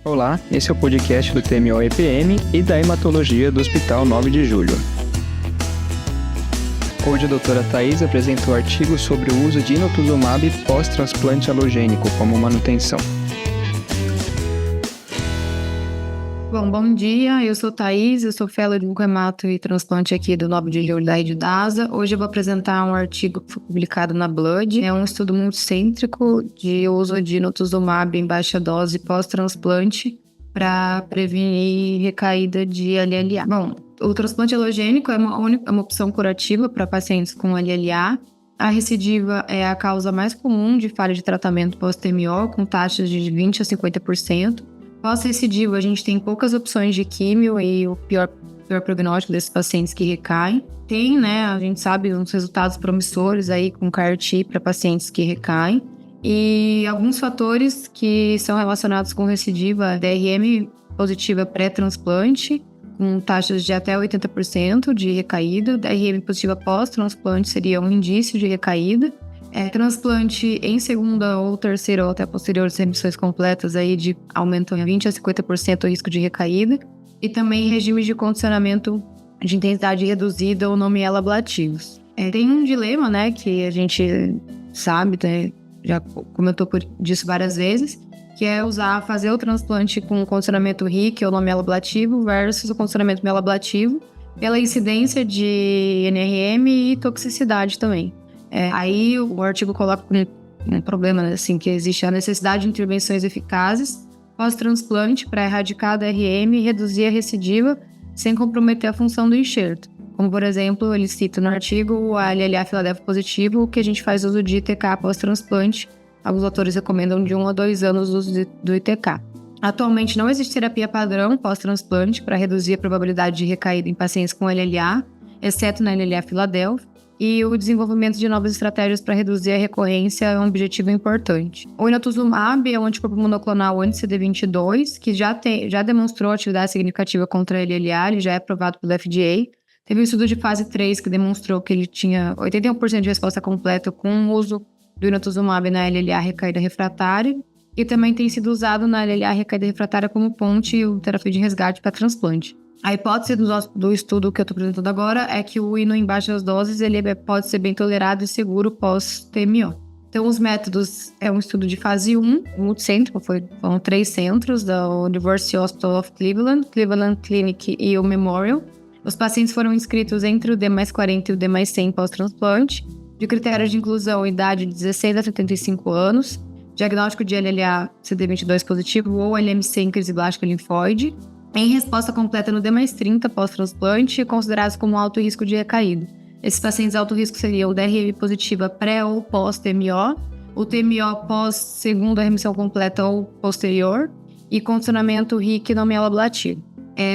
Olá, esse é o podcast do TMO-EPM e da Hematologia do Hospital 9 de Julho. Hoje a doutora Thaís apresenta o artigo sobre o uso de inotuzumab pós-transplante alogênico como manutenção. Bom dia, eu sou Thaís, eu sou fellow de oncohemato e transplante aqui do 9 de Julho da Rede DASA. Hoje eu vou apresentar um artigo que foi publicado na Blood. É um estudo multicêntrico de uso de inotuzumab em baixa dose pós-transplante para prevenir recaída de LLA. Bom, o transplante alogênico é uma opção curativa para pacientes com LLA. A recidiva é a causa mais comum de falha de tratamento pós-TMO, com taxas de 20% a 50%. Pós-recidiva, a gente tem poucas opções de químio e o pior prognóstico desses pacientes que recaem. Tem, a gente sabe, uns resultados promissores aí com CAR-T para pacientes que recaem. E alguns fatores que são relacionados com recidiva, DRM positiva pré-transplante, com taxas de até 80% de recaída. DRM positiva pós-transplante seria um indício de recaída. Transplante em segunda ou terceira ou até posteriores remissões completas aí aumentam em 20% a 50% o risco de recaída. E também regimes de condicionamento de intensidade reduzida ou não mielablativos. Tem um dilema, que a gente sabe, já comentou disso várias vezes, que é fazer o transplante com condicionamento RIC ou não mielablativo versus o condicionamento mielablativo pela incidência de NRM e toxicidade também. Aí o artigo coloca um problema, que existe a necessidade de intervenções eficazes pós-transplante para erradicar a DRM e reduzir a recidiva sem comprometer a função do enxerto. Como, por exemplo, ele cita no artigo o LLA Filadélfia positivo, que a gente faz uso de ITK pós-transplante. Alguns autores recomendam de 1 a 2 anos o uso do ITK. Atualmente não existe terapia padrão pós-transplante para reduzir a probabilidade de recaída em pacientes com LLA, exceto na LLA Filadélfia. E o desenvolvimento de novas estratégias para reduzir a recorrência é um objetivo importante. O inotuzumab é um anticorpo monoclonal anti-CD22, que já demonstrou atividade significativa contra a LLA, ele já é aprovado pelo FDA. Teve um estudo de fase 3 que demonstrou que ele tinha 81% de resposta completa com o uso do inotuzumab na LLA recaída refratária, e também tem sido usado na LLA recaída refratária como ponte ou terapia de resgate para transplante. A hipótese do estudo que eu estou apresentando agora é que o ino em baixas doses ele pode ser bem tolerado e seguro pós-TMO. Então, os métodos é um estudo de fase 1, multicêntrico, foram 3 centros, da University Hospital of Cleveland, Cleveland Clinic e o Memorial. Os pacientes foram inscritos entre o D+40 e o D+100 pós-transplante, de critérios de inclusão idade de 16 a 75 anos, diagnóstico de LLA CD22 positivo ou LMC em crise blástica linfóide, em resposta completa no D+30 pós-transplante, considerados como alto risco de recaída. Esses pacientes de alto risco seriam DRM positiva pré ou pós-TMO, o TMO pós segunda remissão completa ou posterior, e condicionamento RIC não mielablativo.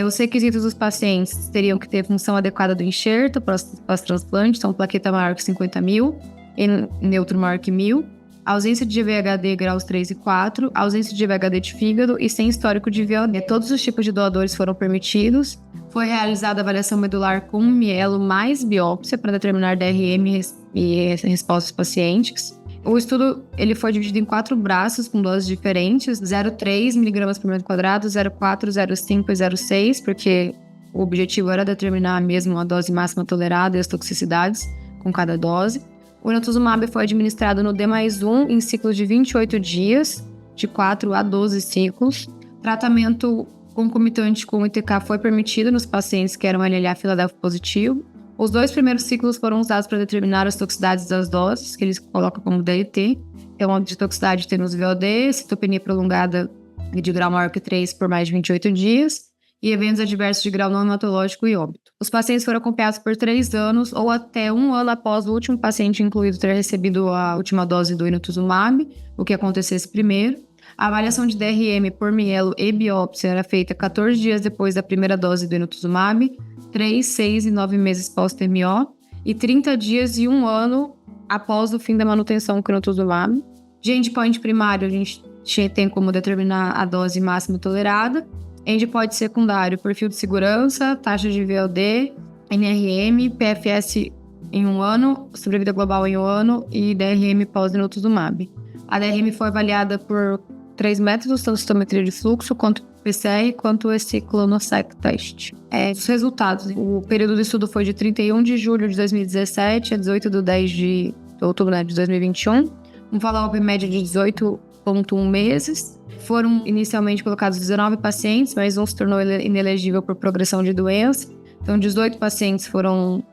Os requisitos dos pacientes teriam que ter função adequada do enxerto pós-transplante, então plaqueta maior que 50 mil e neutro maior que 1000, ausência de VHD graus 3 e 4, ausência de VHD de fígado e sem histórico de VOD. Todos os tipos de doadores foram permitidos. Foi realizada a avaliação medular com mielo mais biópsia para determinar DRM e respostas dos pacientes. O estudo ele foi dividido em 4 braços com doses diferentes, 0,3 mg por metro quadrado, 0,4, 0,5 e 0,6, porque o objetivo era determinar mesmo a dose máxima tolerada e as toxicidades com cada dose. O inotuzumab foi administrado no D+1 em ciclos de 28 dias, de 4 a 12 ciclos. Tratamento concomitante com o ITK foi permitido nos pacientes que eram LLA Filadélfia positivo. Os 2 primeiros ciclos foram usados para determinar as toxicidades das doses, que eles colocam como DLT. Então, a de toxicidade temos VOD, citopenia prolongada de grau maior que 3 por mais de 28 dias, e eventos adversos de grau não hematológico e óbito. Os pacientes foram acompanhados por 3 anos ou até 1 ano após o último paciente incluído ter recebido a última dose do inotuzumab, o que acontecesse primeiro. A avaliação de DRM por mielo e biópsia era feita 14 dias depois da primeira dose do inotuzumab, 3, 6 e 9 meses pós-TMO, e 30 dias e 1 ano após o fim da manutenção com inotuzumab. De endpoint primário, a gente tem como determinar a dose máxima tolerada. Endpoint secundário, perfil de segurança, taxa de VLD, NRM, PFS em 1 ano, sobrevida global em 1 ano e DRM pós-inotuzumab. A DRM foi avaliada por 3 métodos, tanto citometria de fluxo, quanto PCR, quanto esse clonoSEQ test. Os resultados. O período do estudo foi de 31 de julho de 2017 a 18 de outubro de 2021. Um follow-up médio de 18,1 meses. Foram inicialmente colocados 19 pacientes, mas um se tornou inelegível por progressão de doença. Então, 18 pacientes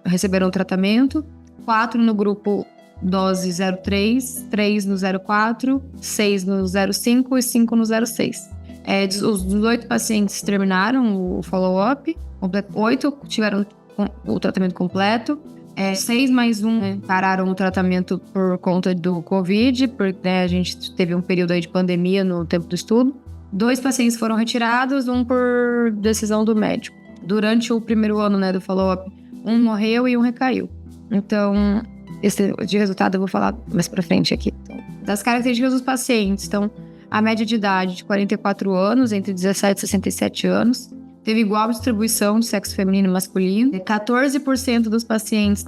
receberam tratamento, 4 no grupo dose 0,3, 3 no 0,4, 6 no 0,5 e 5 no 0,6. Os 18 pacientes terminaram o follow-up, 8 tiveram o tratamento completo, 6 mais 1 pararam o tratamento por conta do Covid, porque a gente teve um período aí de pandemia no tempo do estudo. 2 pacientes foram retirados, um por decisão do médico. Durante o primeiro ano do follow-up, um morreu e um recaiu. Então, esse de resultado eu vou falar mais pra frente aqui. Então, das características dos pacientes, então, a média de idade de 44 anos, entre 17 e 67 anos, teve igual distribuição de sexo feminino e masculino. 14% dos pacientes,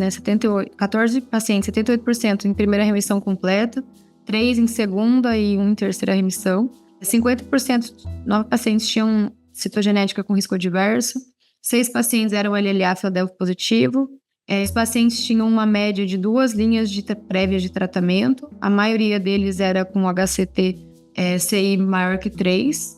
14 pacientes, 78% em primeira remissão completa, 3 em segunda e 1 em terceira remissão. 50% de 9 pacientes tinham citogenética com risco adverso, 6 pacientes eram LLA Philadelphia positivo. Os pacientes tinham uma média de 2 linhas prévias de tratamento. A maioria deles era com HCT CI maior que 3.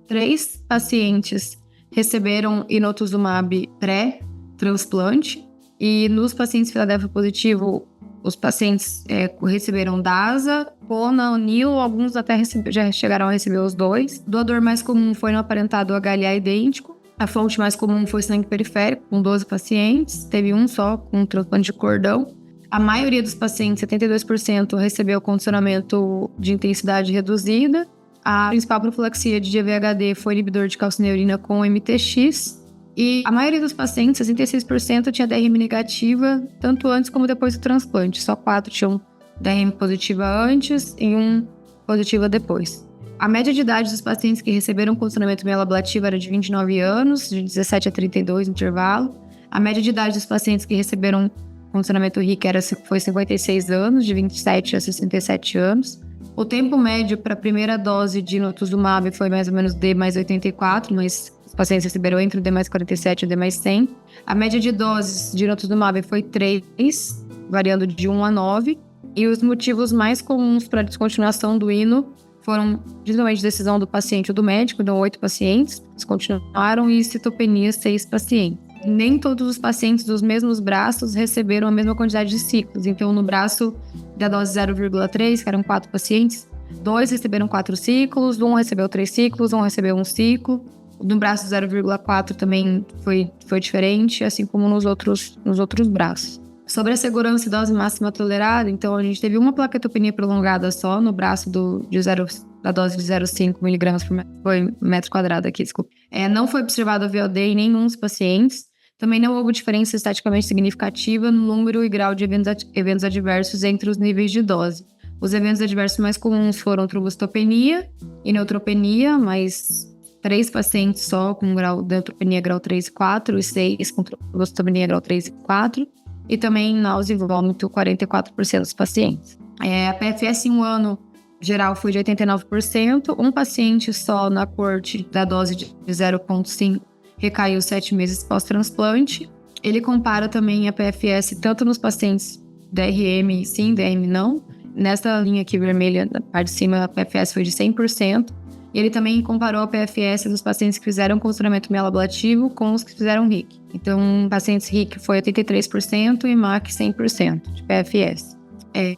3 pacientes receberam inotuzumab pré-transplante. E nos pacientes Philadelphia positivo, os pacientes receberam DASA, PONA, NIL, alguns até já chegaram a receber os 2. O doador mais comum foi no aparentado HLA idêntico. A fonte mais comum foi sangue periférico, com 12 pacientes. Teve um só com transplante de cordão. A maioria dos pacientes, 72%, recebeu condicionamento de intensidade reduzida. A principal profilaxia de GVHD foi inibidor de calcineurina com MTX. E a maioria dos pacientes, 66%, tinha DRM negativa, tanto antes como depois do transplante. Só 4 tinham DRM positiva antes e 1 positiva depois. A média de idade dos pacientes que receberam condicionamento mieloablativo era de 29 anos, de 17 a 32 no intervalo. A média de idade dos pacientes que receberam condicionamento RIC foi 56 anos, de 27 a 67 anos. O tempo médio para a primeira dose de inotuzumab foi mais ou menos D mais 84, mas os pacientes receberam entre o D mais 47 e o D mais 100. A média de doses de inotuzumab foi 3, variando de 1 a 9. E os motivos mais comuns para a descontinuação do INO foram principalmente decisão do paciente ou do médico, então 8 pacientes descontinuaram, e citopenia 6 pacientes. Nem todos os pacientes dos mesmos braços receberam a mesma quantidade de ciclos. Então, no braço da dose 0,3, que eram 4 pacientes, 2 receberam 4 ciclos, 1 recebeu 3 ciclos, 1 recebeu 1 ciclo. No braço 0,4 também foi diferente, assim como nos outros braços. Sobre a segurança e dose máxima tolerada, então a gente teve uma plaquetopenia prolongada só no braço da dose de 0,5 mg por metro quadrado aqui, desculpa. Não foi observado a VOD em nenhum dos pacientes. Também não houve diferença estatisticamente significativa no número e grau de eventos adversos entre os níveis de dose. Os eventos adversos mais comuns foram trombocitopenia e neutropenia, mas 3 pacientes só com grau de neutropenia grau 3 e 4 e 6 com trombocitopenia grau 3 e 4. E também náusea e vômito, 44% dos pacientes. A PFS em 1 ano geral foi de 89%. Um paciente só na coorte da dose de 0,5 recaiu 7 meses pós-transplante. Ele compara também a PFS tanto nos pacientes DRM sim, DRM não. Nessa linha aqui vermelha, na parte de cima, a PFS foi de 100%. E ele também comparou a PFS dos pacientes que fizeram condicionamento mieloablativo com os que fizeram RIC. Então, pacientes RIC foi 83% e MAC 100% de PFS.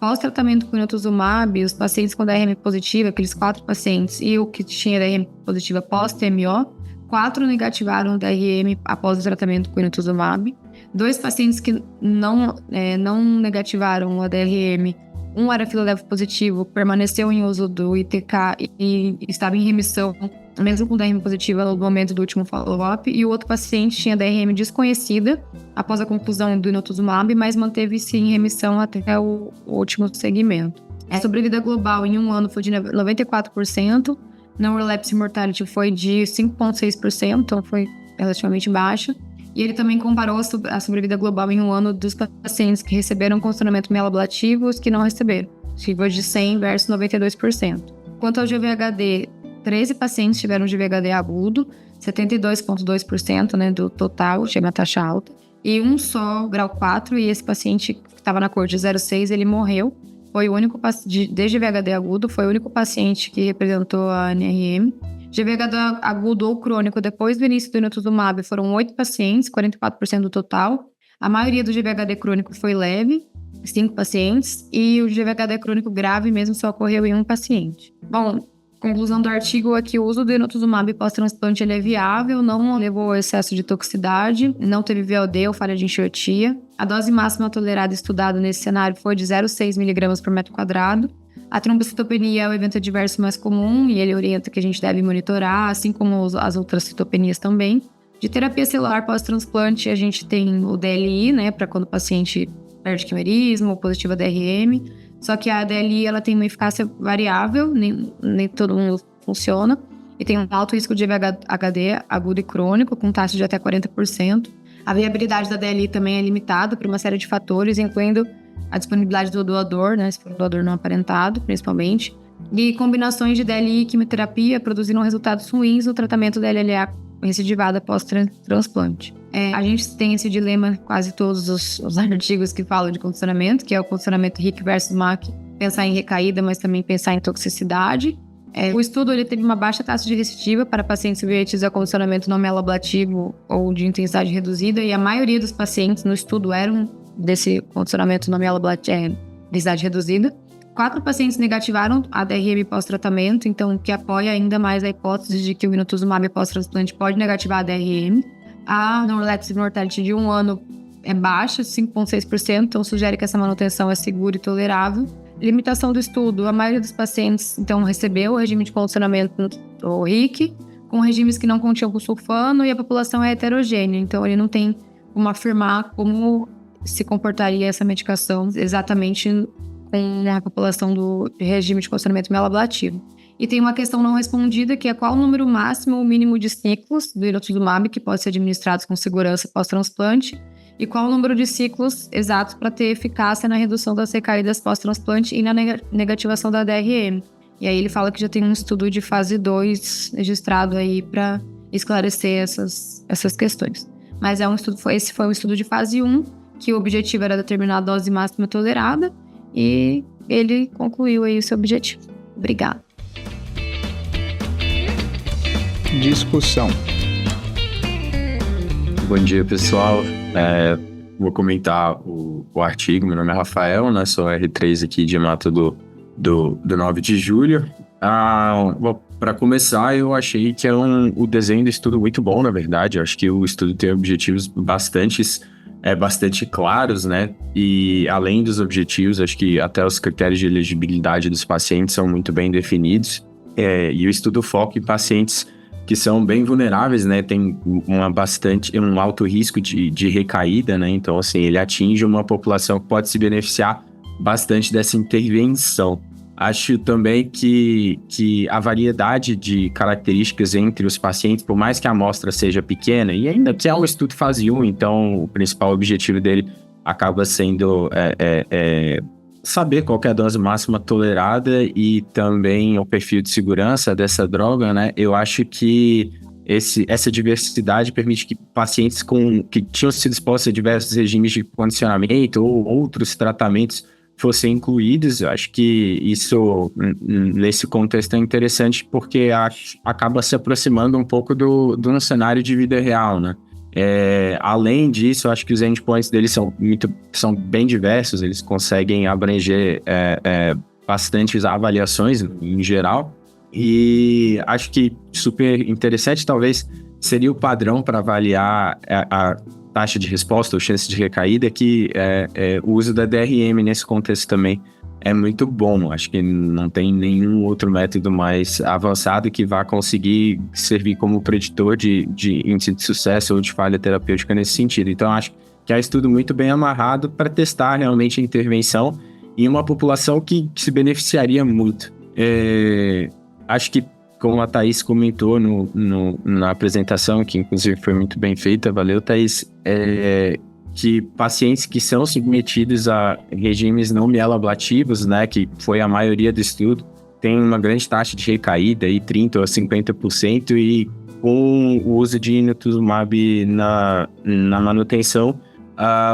Pós-tratamento com inotuzumab, os pacientes com DRM positiva, aqueles 4 pacientes, e o que tinha DRM positiva pós-TMO, 4 negativaram o DRM após o tratamento com inotuzumab. 2 pacientes que não negativaram a DRM, um era Philadelphia positivo, permaneceu em uso do ITK e estava em remissão, mesmo com DRM positiva no momento do último follow-up, e o outro paciente tinha DRM desconhecida após a conclusão do inotuzumab, mas manteve-se em remissão até o último segmento. A sobrevida global em 1 ano foi de 94%, não relapse mortality foi de 5,6%, então foi relativamente baixa. E ele também comparou a sobrevida global em 1 ano dos pacientes que receberam condicionamento mieloablativo e os que não receberam. Foi de 100 versus 92%. Quanto ao GVHD, 13 pacientes tiveram GVHD agudo, 72,2%, né, do total, chega a taxa alta. E um só, grau 4, e esse paciente que estava na cor de 0,6, ele morreu. Foi o único paciente, de GVHD agudo, foi o único paciente que representou a NRM. GVHD agudo ou crônico, depois do início do inotuzumab, foram 8 pacientes, 44% do total. A maioria do GVHD crônico foi leve, 5 pacientes, e o GVHD crônico grave mesmo só ocorreu em um paciente. Bom, conclusão do artigo é que o uso do inotuzumab pós-transplante ele é viável, não levou ao excesso de toxicidade, não teve VLD ou falha de enxertia. A dose máxima tolerada estudada nesse cenário foi de 0,6 mg por metro quadrado. A trombocitopenia é o evento adverso mais comum e ele orienta que a gente deve monitorar, assim como as outras citopenias também. De terapia celular pós-transplante, a gente tem o DLI, né, para quando o paciente perde quimerismo, positiva DRM. Só que a DLI ela tem uma eficácia variável, nem todo mundo funciona. E tem um alto risco de VHD agudo e crônico, com taxa de até 40%. A viabilidade da DLI também é limitada por uma série de fatores, incluindo a disponibilidade do doador, né, se for um doador não aparentado, principalmente. E combinações de DLI e quimioterapia produziram resultados ruins no tratamento da LLA recidivada pós-transplante. A gente tem esse dilema em quase todos os artigos que falam de condicionamento, que é o condicionamento RIC versus MAC, pensar em recaída, mas também pensar em toxicidade. O estudo ele teve uma baixa taxa de recidiva para pacientes submetidos a condicionamento não mieloablativo ou de intensidade reduzida, e a maioria dos pacientes no estudo eram desse condicionamento não mieloablativo, intensidade reduzida. 4 pacientes negativaram a DRM pós-tratamento, então que apoia ainda mais a hipótese de que o inotuzumab pós-transplante pode negativar a DRM. A non-relapse mortality de 1 ano é baixa, 5,6%, então sugere que essa manutenção é segura e tolerável. Limitação do estudo, a maioria dos pacientes, então, recebeu o regime de condicionamento do RIC, com regimes que não continham busulfano, e a população é heterogênea, então ele não tem como afirmar como se comportaria essa medicação exatamente com a população do regime de condicionamento mieloablativo. E tem uma questão não respondida, que é qual o número máximo ou mínimo de ciclos do inotuzumab que pode ser administrados com segurança pós-transplante, e qual o número de ciclos exatos para ter eficácia na redução das recaídas pós-transplante e na negativação da DRM. E aí ele fala que já tem um estudo de fase 2 registrado aí para esclarecer essas questões. Mas esse foi um estudo de fase 1, que o objetivo era determinar a dose máxima tolerada, e ele concluiu aí o seu objetivo. Obrigada. Discussão. Bom dia, pessoal. Vou comentar o artigo. Meu nome é Rafael, né? Sou R3 aqui de hemato do 9 de julho. Para começar, eu achei que o desenho do estudo muito bom, na verdade. Eu acho que o estudo tem objetivos bastante claros, né? E além dos objetivos, acho que até os critérios de elegibilidade dos pacientes são muito bem definidos. E o estudo foca em pacientes que são bem vulneráveis, né? Tem um alto risco de recaída, né? Então, assim, ele atinge uma população que pode se beneficiar bastante dessa intervenção. Acho também que a variedade de características entre os pacientes, por mais que a amostra seja pequena, e ainda que é um estudo fase 1, então o principal objetivo dele acaba sendo saber qual que é a dose máxima tolerada e também o perfil de segurança dessa droga, né? Eu acho que essa diversidade permite que pacientes que tinham sido expostos a diversos regimes de condicionamento ou outros tratamentos fossem incluídos. Eu acho que isso, nesse contexto, é interessante porque acaba se aproximando um pouco do cenário de vida real, né? Além disso, eu acho que os endpoints deles são bem diversos, eles conseguem abranger bastantes avaliações em geral, e acho que super interessante talvez seria o padrão para avaliar a taxa de resposta ou chance de recaída, que o uso da DRM nesse contexto também é muito bom. Acho que não tem nenhum outro método mais avançado que vá conseguir servir como preditor de índice de sucesso ou de falha terapêutica nesse sentido. Então, acho que é um estudo muito bem amarrado para testar realmente a intervenção em uma população que se beneficiaria muito. Acho que, como a Thaís comentou na apresentação, que inclusive foi muito bem feita, valeu, Thaís, que pacientes que são submetidos a regimes não mieloablativos, né, que foi a maioria do estudo, tem uma grande taxa de recaída, aí 30% a 50%, e com o uso de inotuzumab na manutenção,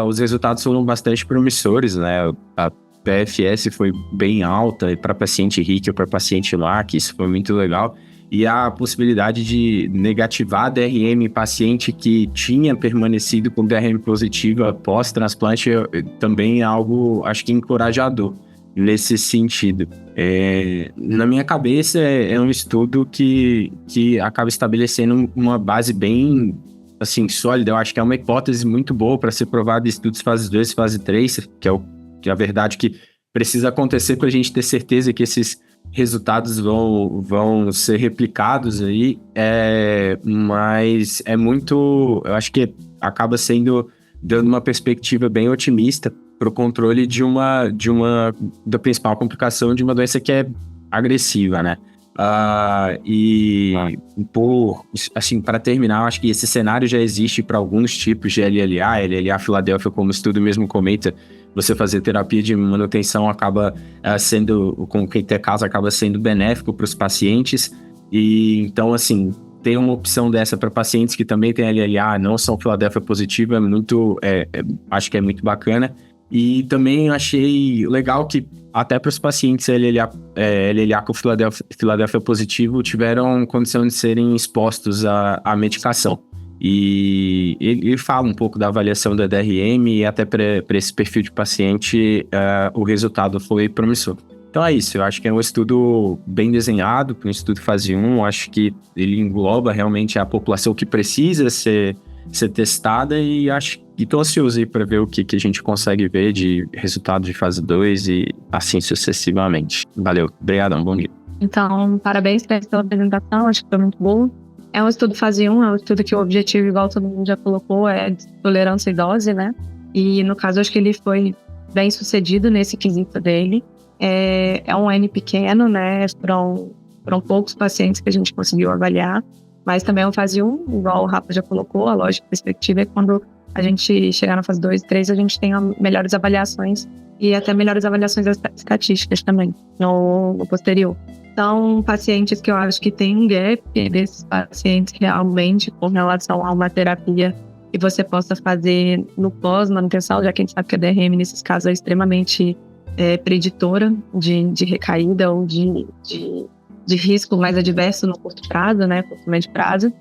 os resultados foram bastante promissores, né? A PFS foi bem alta para paciente RIC ou para paciente LAC, isso foi muito legal. E a possibilidade de negativar a DRM em paciente que tinha permanecido com DRM positiva pós-transplante também é algo, acho que, encorajador nesse sentido. Na minha cabeça, é um estudo que acaba estabelecendo uma base bem, assim, sólida. Eu acho que é uma hipótese muito boa para ser provada em estudos fase 2 e fase 3, que é a verdade que precisa acontecer para a gente ter certeza que esses resultados vão ser replicados aí, mas é muito, eu acho que acaba dando uma perspectiva bem otimista para o controle da principal complicação de uma doença que é agressiva, né? Para terminar, eu acho que esse cenário já existe para alguns tipos de LLA Filadélfia, como o estudo mesmo comenta. Você fazer terapia de manutenção acaba com quem tem caso, acaba sendo benéfico para os pacientes. E então, assim, ter uma opção dessa para pacientes que também têm LLA, não são Filadélfia positiva, acho que é muito bacana. E também achei legal que até para os pacientes LLA com Filadélfia positivo tiveram condição de serem expostos à medicação. E ele fala um pouco da avaliação da DRM e até para esse perfil de paciente o resultado foi promissor. Então é isso, eu acho que é um estudo bem desenhado, um estudo fase 1, acho que ele engloba realmente a população que precisa ser testada e estou ansioso aí para ver o que a gente consegue ver de resultado de fase 2 e assim sucessivamente. Valeu, obrigadão, bom dia. Então, parabéns pela apresentação, acho que foi muito bom. É um estudo fase 1, é um estudo que o objetivo, igual todo mundo já colocou, é de tolerância e dose, né? E no caso, acho que ele foi bem sucedido nesse quesito dele. É um N pequeno, né? Foram poucos pacientes que a gente conseguiu avaliar, mas também é um fase 1, igual o Rafa já colocou, a lógica perspectiva é quando a gente chegar na fase 2 e 3, a gente tenha melhores avaliações e até melhores avaliações estatísticas também, no posterior. São pacientes que eu acho que tem um gap desses pacientes realmente com relação a uma terapia que você possa fazer no pós-manutenção, já que a gente sabe que a DRM nesses casos é extremamente preditora de recaída ou de risco mais adverso no curto prazo, né, curto médio prazo.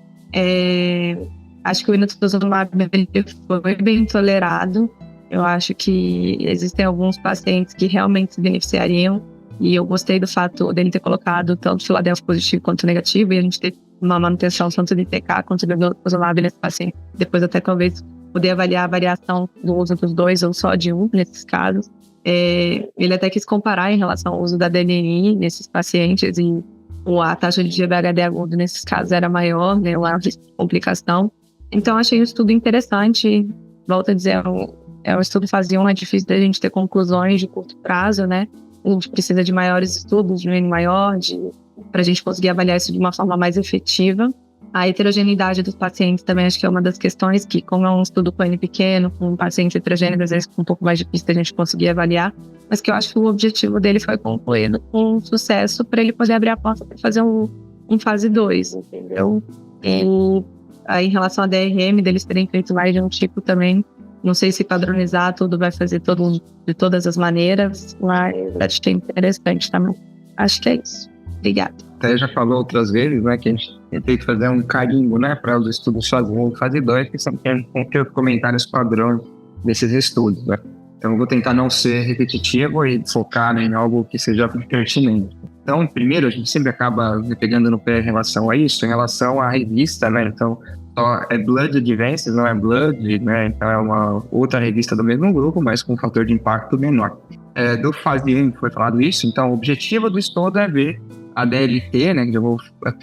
Acho que o inotuzumab foi bem tolerado. Eu acho que existem alguns pacientes que realmente se beneficiariam. E eu gostei do fato dele ter colocado tanto Filadélfia positivo quanto negativo, e a gente ter uma manutenção tanto de TK quanto de inotuzumab nesse paciente. Depois até talvez poder avaliar a variação do uso dos dois ou só de um nesses casos. Ele até quis comparar em relação ao uso da DNI nesses pacientes e a taxa de GVHD agudo nesses casos era maior, né, uma complicação. Então achei um estudo interessante. Volto a dizer, é um estudo fase 1, é difícil da gente ter conclusões de curto prazo, né? A gente precisa de maiores estudos, de um N maior, para a gente conseguir avaliar isso de uma forma mais efetiva. A heterogeneidade dos pacientes também acho que é uma das questões que, como é um estudo com N pequeno, com pacientes heterogêneos, às vezes um pouco mais difícil da gente conseguir avaliar, mas que eu acho que o objetivo dele foi concluído com sucesso para ele poder abrir a porta para fazer um fase 2, entendeu? E aí, em relação à DRM, deles terem feito mais de um tipo também, não sei se padronizar tudo vai fazer de todas as maneiras, mas acho que é interessante também. Acho que é isso. Obrigada. Até já falou outras vezes, né, que a gente tem que fazer um carimbo, né, para os estudos fase 1 e fase 2, que são comentários padrões desses estudos, né. Então eu vou tentar não ser repetitivo e focar em algo que seja pertinente. Então, primeiro, a gente sempre acaba pegando no pé em relação a isso, em relação à revista, né, então é Blood Advances, não é Blood, né? Então é uma outra revista do mesmo grupo, mas com um fator de impacto menor. Do fase 1 foi falado isso, então o objetivo do estudo é ver a DLT, né? Eu vou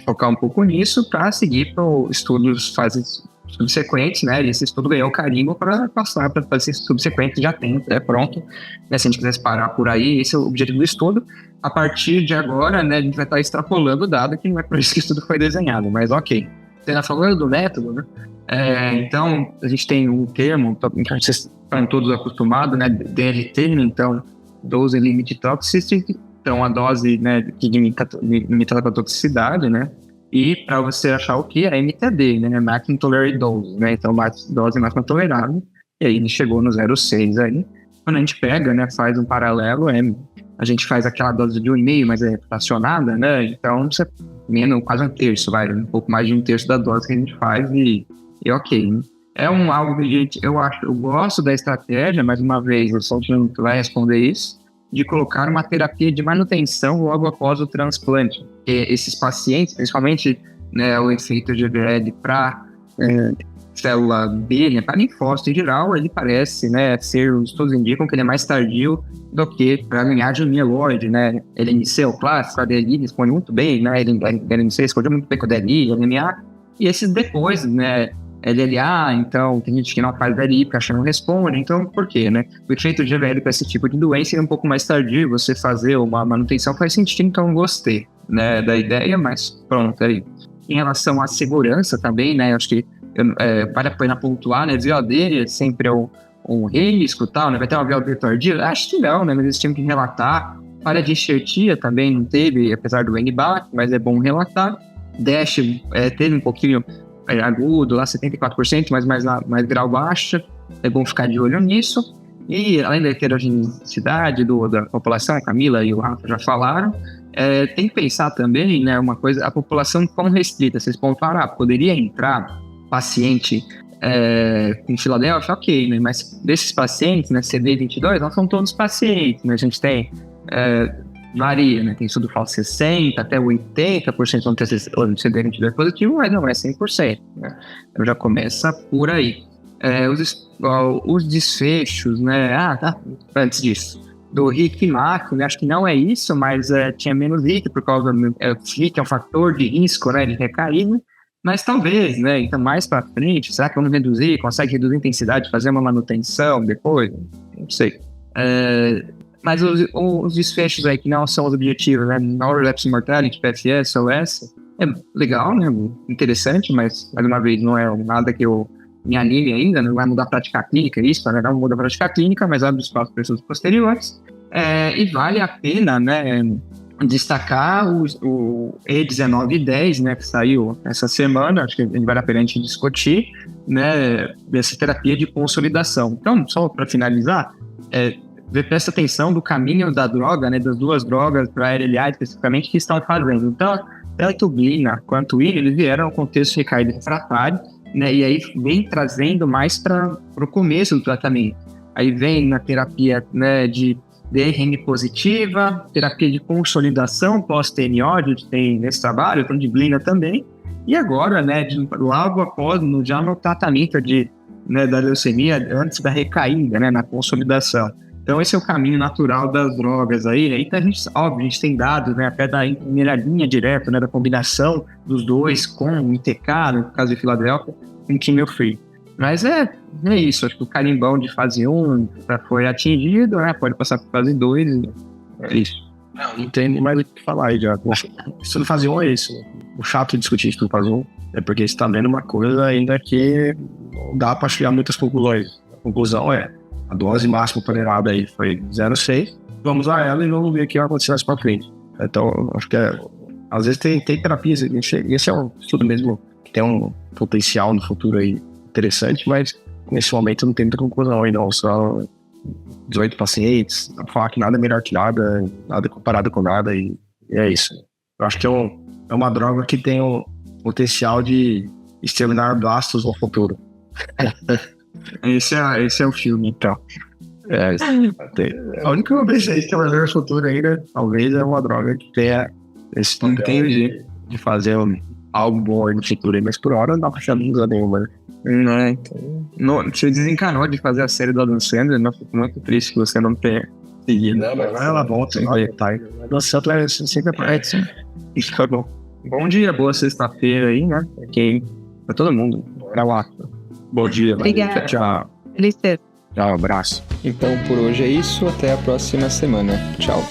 focar um pouco nisso para seguir para estudos fases subsequentes, né? E esse estudo ganhou carimbo para passar para fases subsequentes, já tem, pronto. Né? Se a gente quisesse parar por aí, esse é o objetivo do estudo. A partir de agora, né, a gente vai estar extrapolando o dado, que não é por isso que o estudo foi desenhado, mas ok. Você falando do método, né? Então, a gente tem um termo, vocês estão todos acostumados, né? DLT, então, Dose Limit Toxicity, Então, a dose, né, que limita a toxicidade, né? E para você achar o que é MTD, né? Maximum Tolerated Dose, né? Então, dose máxima tolerável. E aí ele chegou no 0,6 aí. Quando a gente pega, né, faz um paralelo, a gente faz aquela dose de 1,5, mas é fracionada, né? Então, você quase um terço, um pouco mais de um terço da dose que a gente faz e ok, né? É algo que eu gosto da estratégia, mais uma vez, o Soltman vai responder isso, de colocar uma terapia de manutenção logo após o transplante. E esses pacientes, principalmente, né, o efeito GVL para célula B, né, para linfócito em geral, ele parece, né, os estudos indicam que ele é mais tardio do que para linhagem mieloide, né? LMC, o clássico, a DLI responde muito bem, né? LMC responde muito bem com a DLI, LMA, e esses depois, né, LLA, então, tem gente que não faz DLI porque acha que não responde, então, por quê, né? O efeito de GVL para esse tipo de doença é um pouco mais tardio, você fazer uma manutenção faz sentido, então gostei, né, da ideia, mas pronto, aí. Em relação à segurança também, né, acho que vale a pena pontuar, né, VOD é sempre um risco e tal, né, vai ter uma VOD tardia? Acho que não, né, mas eles tinham que relatar. Falha de enxertia também não teve, apesar do NBAC, mas é bom relatar. DASH teve um pouquinho agudo, lá 74%, mas mais grau baixa, é bom ficar de olho nisso. E além da heterogeneidade da população, a Camila e o Rafa já falaram, tem que pensar também, né, uma coisa, a população quão restrita, vocês podem falar, poderia entrar paciente com Filadélfia, ok, né, mas desses pacientes, né, CD22, não são todos pacientes, né, a gente tem, varia, né, tem estudo fala 60% até 80% vão ter CD22 positivo, mas não é 100%, né, então já começa por aí. Os desfechos, né, antes disso, do RIC macro, né, acho que não é isso, mas tinha menos RIC por causa do RIC é um fator de risco, né, de recaída, mas talvez, né, então mais para frente, será que vamos reduzir, consegue reduzir a intensidade, fazer uma manutenção depois? Não sei. Mas os desfechos aí que não são os objetivos, né, no relapse mortality, PFS, OS, é legal, né, interessante, mas mais uma vez não é nada que eu me anime ainda, não vai mudar a prática clínica, isso, né, não muda a prática clínica, mas abre espaço para estudos posteriores, e vale a pena, né, destacar o E1910, né, que saiu essa semana, acho que vale a pena a gente discutir, né, dessa terapia de consolidação. Então, só para finalizar, presta atenção do caminho da droga, né, das duas drogas para a LLA especificamente que estão fazendo. Então, tanto o Glina quanto o IL, eles vieram no contexto de recaída refratária, né, e aí vem trazendo mais para o começo do tratamento. Aí vem na terapia, né, de DRM positiva, terapia de consolidação pós-TNO, a gente tem nesse trabalho, então de Glina também, e agora, né, logo após, já no tratamento da leucemia, antes da recaída, né, na consolidação. Então esse é o caminho natural das drogas aí, né? Então a gente tem dados, né, até da primeira linha direta, né, da combinação dos dois com o ITK, no caso de Filadélfia, com quimio-free. Mas é isso, acho que o carimbão de fase 1 já foi atingido, né, pode passar para fase 2, é isso. Não tem mais o que falar aí já. Isso do fase 1 é isso. O chato de discutir isso do fase 1 é porque você está vendo uma coisa ainda que não dá para chegar a muitas conclusões. A conclusão é a dose máxima tolerada aí foi 0,6. Vamos a ela e vamos ver o que vai acontecer mais para frente. Então, acho que às vezes tem terapias, esse é um estudo mesmo que tem um potencial no futuro aí interessante, mas nesse momento não tem muita conclusão aí não, só 18 pacientes, dá pra falar que nada é melhor que nada comparado com nada e é isso. Eu acho que é uma droga que tem o potencial de exterminar blastos no futuro. Esse é o filme, então. A única vez que tem no futuro ainda, talvez é uma droga que tenha esse papel de fazer algo bom no futuro aí, mas por hora não dá pra achar dúvida nenhuma, né? Então, você desencanou de fazer a série do Adam Sandler, não, fico muito triste que você não tenha seguido. Não, mas ela volta, olha, tá. Nossa, Sandler sempre aparece. Tá bom. Bom dia, boa sexta-feira aí, né? Ok, pra todo mundo. Pra lá. Bom dia. Obrigada. Tchau. Feliz ter. Tchau, abraço. Então por hoje é isso, até a próxima semana. Tchau.